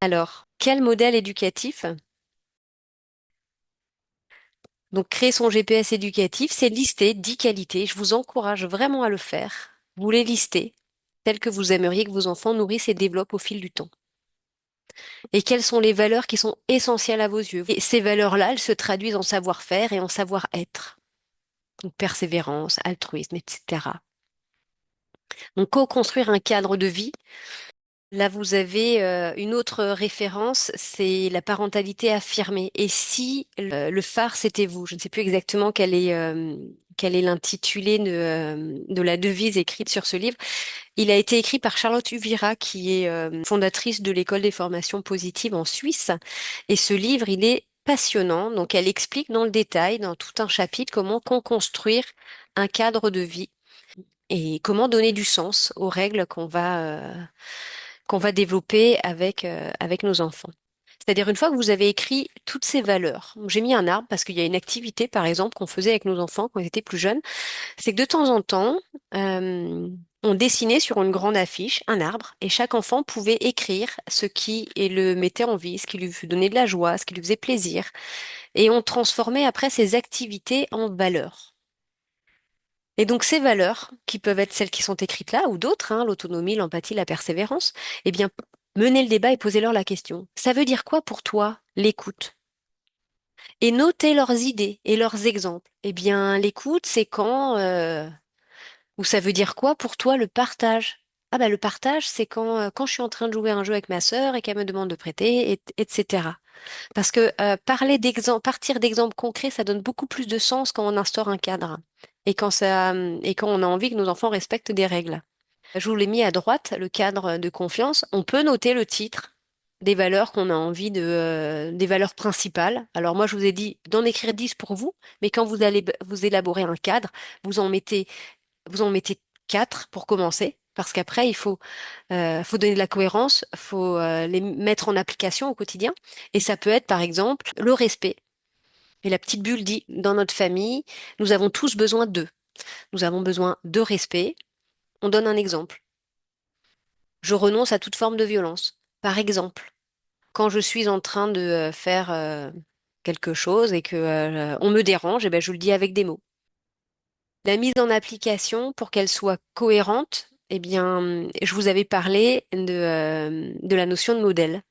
Alors, quel modèle éducatif? Donc, créer son GPS éducatif, c'est lister 10 qualités. Je vous encourage vraiment à le faire. Vous les listez, telles que vous aimeriez que vos enfants nourrissent et développent au fil du temps. Et quelles sont les valeurs qui sont essentielles à vos yeux? Et ces valeurs-là, elles se traduisent en savoir-faire et en savoir-être. Donc, persévérance, altruisme, etc. Donc, co-construire un cadre de vie. Là, vous avez une autre référence, c'est la parentalité affirmée. Et si le phare, c'était vous? Je ne sais plus exactement quel est l'intitulé de la devise écrite sur ce livre. Il a été écrit par Charlotte Uvira, qui est fondatrice de l'école des formations positives en Suisse. Et ce livre, il est passionnant. Donc, elle explique dans le détail, dans tout un chapitre, comment construire un cadre de vie et comment donner du sens aux règles qu'on va développer avec nos enfants. C'est-à-dire une fois que vous avez écrit toutes ces valeurs, j'ai mis un arbre parce qu'il y a une activité, par exemple, qu'on faisait avec nos enfants quand ils étaient plus jeunes, c'est que de temps en temps, euh, on dessinait sur une grande affiche un arbre et chaque enfant pouvait écrire ce qui le mettait en vie, ce qui lui donnait de la joie, ce qui lui faisait plaisir. Et on transformait après ces activités en valeurs. Et donc ces valeurs, qui peuvent être celles qui sont écrites là, ou d'autres, hein, l'autonomie, l'empathie, la persévérance, eh bien, menez le débat et posez-leur la question. Ça veut dire quoi pour toi, l'écoute? Et notez leurs idées et leurs exemples. Eh bien, l'écoute, c'est quand, ou ça veut dire quoi pour toi, le partage? Ah bah le partage, c'est quand je suis en train de jouer à un jeu avec ma sœur et qu'elle me demande de prêter, etc. Parce que partir d'exemples concrets, ça donne beaucoup plus de sens quand on instaure un cadre et quand on a envie que nos enfants respectent des règles. Je vous l'ai mis à droite, le cadre de confiance. On peut noter le titre des valeurs qu'on a envie des valeurs principales. Alors moi, je vous ai dit d'en écrire 10 pour vous, mais quand vous allez vous élaborer un cadre, vous en mettez, vous en mettez 4 pour commencer. Parce qu'après, faut donner de la cohérence, faut les mettre en application au quotidien. Et ça peut être, par exemple, le respect. Et la petite bulle dit, dans notre famille, nous avons tous besoin d'eux. Nous avons besoin de respect. On donne un exemple. Je renonce à toute forme de violence. Par exemple, quand je suis en train de faire quelque chose et que on me dérange, eh ben, je le dis avec des mots. La mise en application, pour qu'elle soit cohérente, eh bien, je vous avais parlé de la notion de modèle.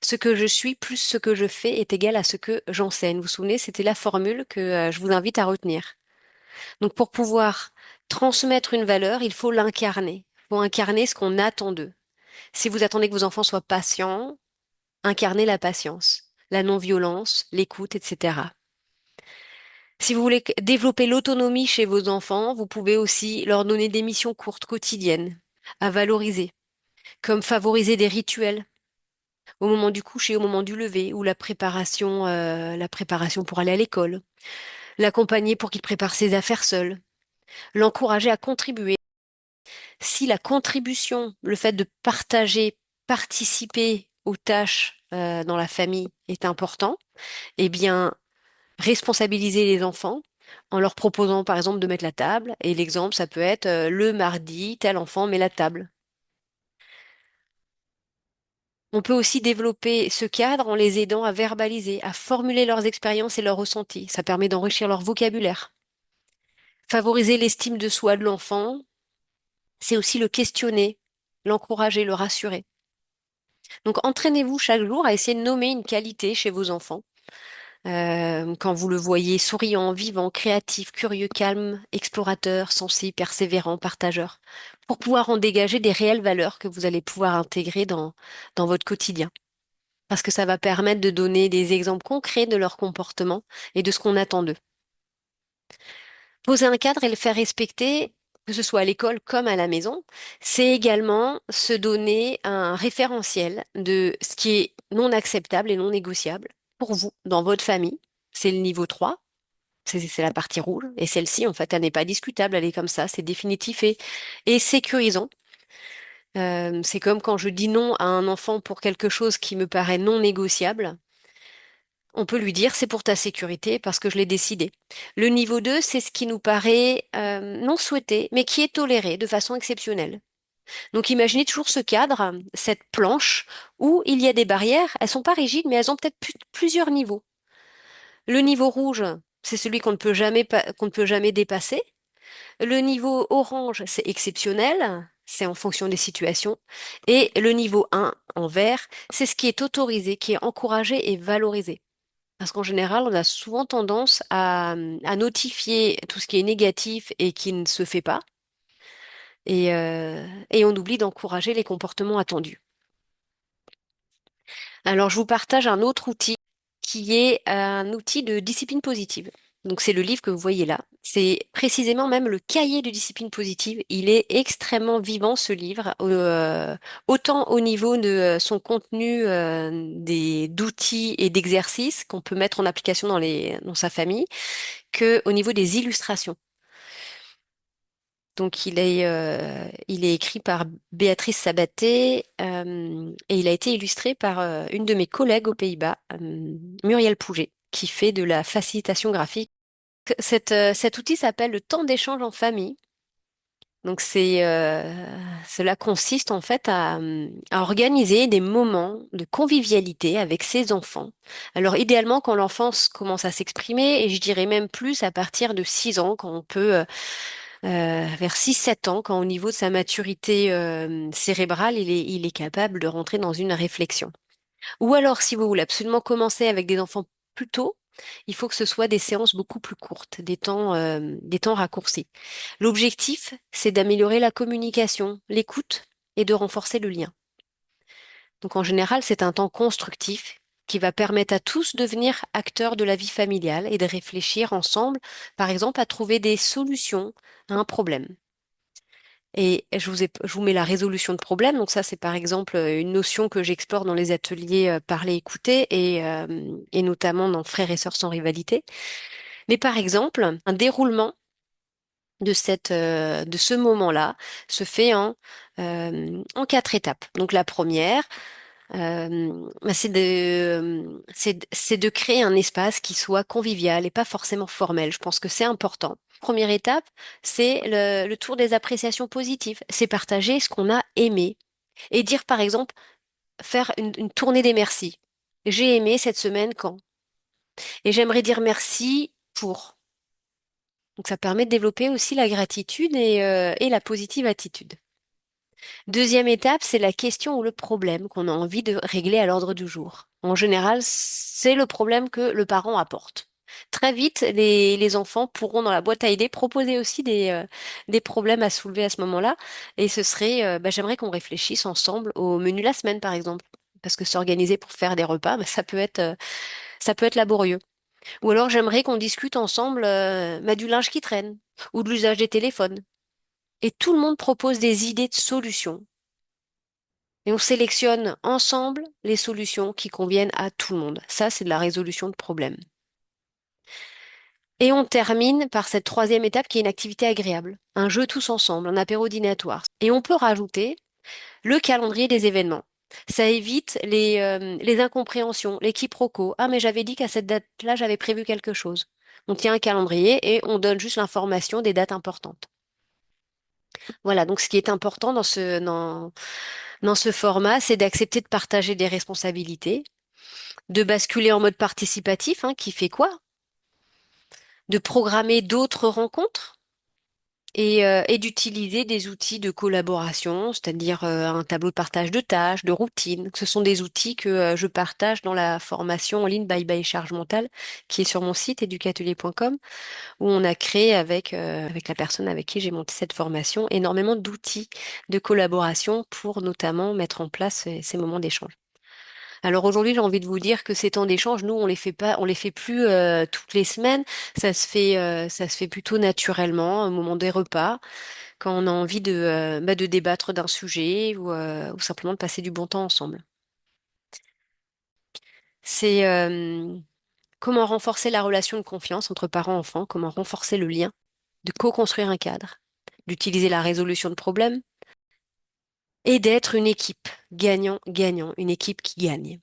Ce que je suis plus ce que je fais est égal à ce que j'enseigne. Vous vous souvenez, c'était la formule que je vous invite à retenir. Donc pour pouvoir transmettre une valeur, il faut l'incarner. Il faut incarner ce qu'on attend d'eux. Si vous attendez que vos enfants soient patients, incarnez la patience, la non-violence, l'écoute, etc. Si vous voulez développer l'autonomie chez vos enfants, vous pouvez aussi leur donner des missions courtes quotidiennes à valoriser, comme favoriser des rituels au moment du coucher, au moment du lever, ou la préparation pour aller à l'école, l'accompagner pour qu'il prépare ses affaires seul, l'encourager à contribuer. Si la contribution, le fait de partager, participer aux tâches dans la famille est important, eh bien, responsabiliser les enfants en leur proposant par exemple de mettre la table. Et l'exemple, ça peut être le mardi, tel enfant met la table. On peut aussi développer ce cadre en les aidant à verbaliser, à formuler leurs expériences et leurs ressentis. Ça permet d'enrichir leur vocabulaire. Favoriser l'estime de soi de l'enfant, c'est aussi le questionner, l'encourager, le rassurer. Donc entraînez-vous chaque jour à essayer de nommer une qualité chez vos enfants. Quand vous le voyez souriant, vivant, créatif, curieux, calme, explorateur, sensible, persévérant, partageur, pour pouvoir en dégager des réelles valeurs que vous allez pouvoir intégrer dans votre quotidien. Parce que ça va permettre de donner des exemples concrets de leur comportement et de ce qu'on attend d'eux. Poser un cadre et le faire respecter, que ce soit à l'école comme à la maison, c'est également se donner un référentiel de ce qui est non acceptable et non négociable pour vous, dans votre famille. C'est le niveau 3, c'est la partie rouge. Et celle-ci, en fait, elle n'est pas discutable, elle est comme ça, c'est définitif et sécurisant. C'est comme quand je dis non à un enfant pour quelque chose qui me paraît non négociable. On peut lui dire, c'est pour ta sécurité parce que je l'ai décidé. Le niveau 2, c'est ce qui nous paraît non souhaité, mais qui est toléré de façon exceptionnelle. Donc imaginez toujours ce cadre, cette planche, où il y a des barrières. Elles sont pas rigides, mais elles ont peut-être plusieurs niveaux. Le niveau rouge, c'est celui qu'on ne peut jamais dépasser. Le niveau orange, c'est exceptionnel, c'est en fonction des situations. Et le niveau 1, en vert, c'est ce qui est autorisé, qui est encouragé et valorisé. Parce qu'en général, on a souvent tendance à notifier tout ce qui est négatif et qui ne se fait pas, et on oublie d'encourager les comportements attendus. Alors, je vous partage un autre outil qui est un outil de discipline positive. Donc, c'est le livre que vous voyez là. C'est précisément même le cahier de discipline positive. Il est extrêmement vivant, ce livre, autant au niveau de son contenu d'outils et d'exercices qu'on peut mettre en application dans sa famille, que au niveau des illustrations. Donc, il est écrit par Béatrice Sabaté et il a été illustré par une de mes collègues aux Pays-Bas, Muriel Pouget, qui fait de la facilitation graphique. Cet outil s'appelle le temps d'échange en famille. Donc, cela consiste en fait à organiser des moments de convivialité avec ses enfants. Alors, idéalement, quand l'enfance commence à s'exprimer, et je dirais même plus à partir de 6 ans, quand on peut vers 6 7 ans, quand au niveau de sa maturité cérébrale, il est capable de rentrer dans une réflexion. Ou alors, si vous voulez absolument commencer avec des enfants plus tôt, il faut que ce soit des séances beaucoup plus courtes, des temps raccourcis. L'objectif, c'est d'améliorer la communication, l'écoute et de renforcer le lien. Donc en général, c'est un temps constructif qui va permettre à tous de devenir acteurs de la vie familiale et de réfléchir ensemble, par exemple, à trouver des solutions à un problème. Et je vous mets la résolution de problème. Donc ça, c'est par exemple une notion que j'explore dans les ateliers parler, écouter et notamment dans Frères et sœurs sans rivalité. Mais par exemple, un déroulement de ce moment-là se fait en 4 étapes. Donc la première, c'est de créer un espace qui soit convivial et pas forcément formel. Je pense que c'est important. Première étape, c'est le tour des appréciations positives. C'est partager ce qu'on a aimé et dire, par exemple, faire une tournée des merci. J'ai aimé cette semaine quand? Et j'aimerais dire merci pour. Donc ça permet de développer aussi la gratitude et la positive attitude. Deuxième étape, c'est la question ou le problème qu'on a envie de régler à l'ordre du jour. En général, c'est le problème que le parent apporte. Très vite, les enfants pourront dans la boîte à idées proposer aussi des problèmes à soulever à ce moment-là. Et ce serait, j'aimerais qu'on réfléchisse ensemble au menu la semaine, par exemple. Parce que s'organiser pour faire des repas, ça peut être laborieux. Ou alors j'aimerais qu'on discute ensemble du linge qui traîne ou de l'usage des téléphones. Et tout le monde propose des idées de solutions. Et on sélectionne ensemble les solutions qui conviennent à tout le monde. Ça, c'est de la résolution de problèmes. Et on termine par cette troisième étape qui est une activité agréable. Un jeu tous ensemble, un apéro dînatoire. Et on peut rajouter le calendrier des événements. Ça évite les incompréhensions, les quiproquos. Ah, mais j'avais dit qu'à cette date-là, j'avais prévu quelque chose. On tient un calendrier et on donne juste l'information des dates importantes. Voilà, donc ce qui est important dans ce format, c'est d'accepter de partager des responsabilités, de basculer en mode participatif, hein, qui fait quoi? De programmer d'autres rencontres et d'utiliser des outils de collaboration, c'est-à-dire un tableau de partage de tâches, de routines. Ce sont des outils que je partage dans la formation en ligne Bye Bye Charge Mentale, qui est sur mon site educatelier.com, où on a créé avec la personne avec qui j'ai monté cette formation énormément d'outils de collaboration pour notamment mettre en place ces moments d'échange. Alors aujourd'hui, j'ai envie de vous dire que ces temps d'échange, nous, on les fait plus toutes les semaines. Ça se fait plutôt naturellement, au moment des repas, quand on a envie de débattre d'un sujet ou simplement de passer du bon temps ensemble. C'est comment renforcer la relation de confiance entre parents-enfants, comment renforcer le lien, de co-construire un cadre, d'utiliser la résolution de problèmes et d'être une équipe gagnant-gagnant, une équipe qui gagne.